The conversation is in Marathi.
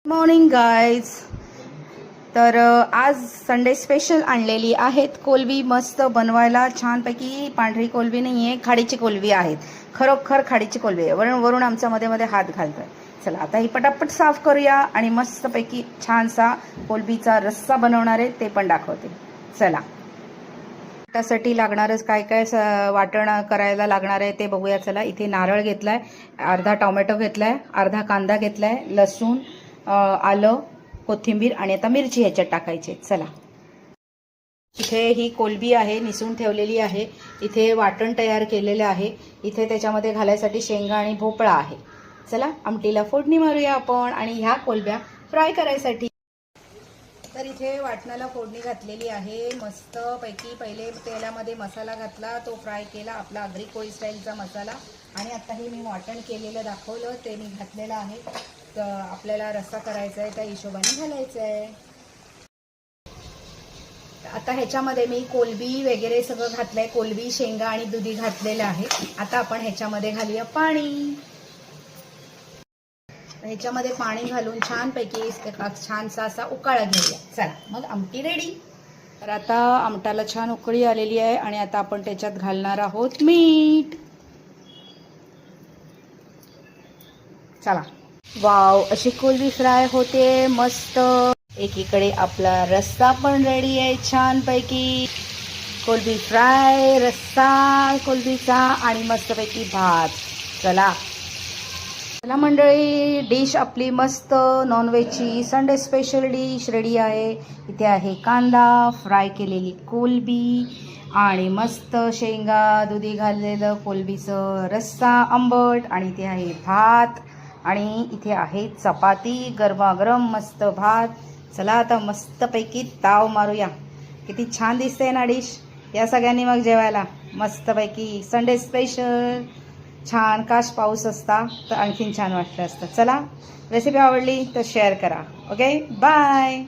Morning guys. तर आज संडे स्पेशल आणलेली आहेत कोलबी. मस्त बनवायला छानपैकी. पांढरी कोलबी नाही आहे, खाडीची कोलबी आहेत. खरोखर खाडीची कोलबी आहे. वरून आमच्या मध्ये मध्ये हात घालतोय. चला आता ही पटापट साफ करूया आणि मस्तपैकी छानसा कोलबीचा रस्सा बनवणार आहे ते पण दाखवते. चला त्यासाठी लागणारच काय काय वाटण करायला लागणार आहे ते बघूया. चला इथे नारळ घेतलाय, अर्धा टोमॅटो घेतलाय, अर्धा कांदा घेतलाय, लसूण, आलं, कोथिंबीर आणि आता मिरची ह्याच्यात टाकायचे. चला इथे ही कोलबी आहे, निसून ठेवलेली आहे. इथे वाटण तयार केलेले आहे. इथे त्याच्यामध्ये घालायसाठी शेंगा आणि भोपळा आहे. चला आमटीला फोडणी मारूया आपण आणि ह्या कोलब्या फ्राय करायसाठी. तर इथे वाटणाला फोडणी घातलेली आहे मस्त पैकी. पहिले तेलामध्ये मसाला घातला, तो फ्राय केला, आपला आगरी कोळी स्टाईलचा मसाला. आणि आताही मी वाटण केलेलं दाखवलं ते मी घातलेलं आहे. तर आपल्याला रस्सा करायचा आहे त्या हिशोबाने घालायचं आहे. आता ह्याच्यामध्ये मी कोलबी वगैरे सगळं घातलंय. कोलबी, शेंगा आणि दुधी घातलेलं आहे. आता आपण ह्याच्यामध्ये घालूया पाणी. ह्याच्यामध्ये पाणी घालून छानपैकी छानसा असा उकाळा घेऊया. चला मग आमटी रेडी. तर आता आमटाला छान उकळी आलेली आहे आणि आता आपण त्याच्यात घालणार आहोत मीठ. चला वाव, अशी कोलबी फ्राय होते मस्त. एकीकडे आपला रस्सा पण रेडी आहे छानपैकी. कोलबी फ्राय, रस्सा कोलबीचा आणि मस्तपैकी भात. चला मंडळी, डिश आपली मस्त नॉनव्हेजची संडे स्पेशल डिश रेडी आहे. इथे आहे कांदा, फ्राय केलेली कोलबी आणि मस्त शेंगा, दुधी घाललेलं कोलबीचं रस्सा आंबट आणि इथे आहे भात आणि इथे आहे चपाती, गरमागरम मस्त भात. चला आता मस्तपैकी ताव मारूया. किती छान दिसते ना डिश. या सगळ्यांनी मग जेवायला मस्तपैकी संडे स्पेशल. छान, काश पाऊस असता तर आणखीन छान वाटलं असतं. चला रेसिपी आवडली तर शेअर करा. Okay bye.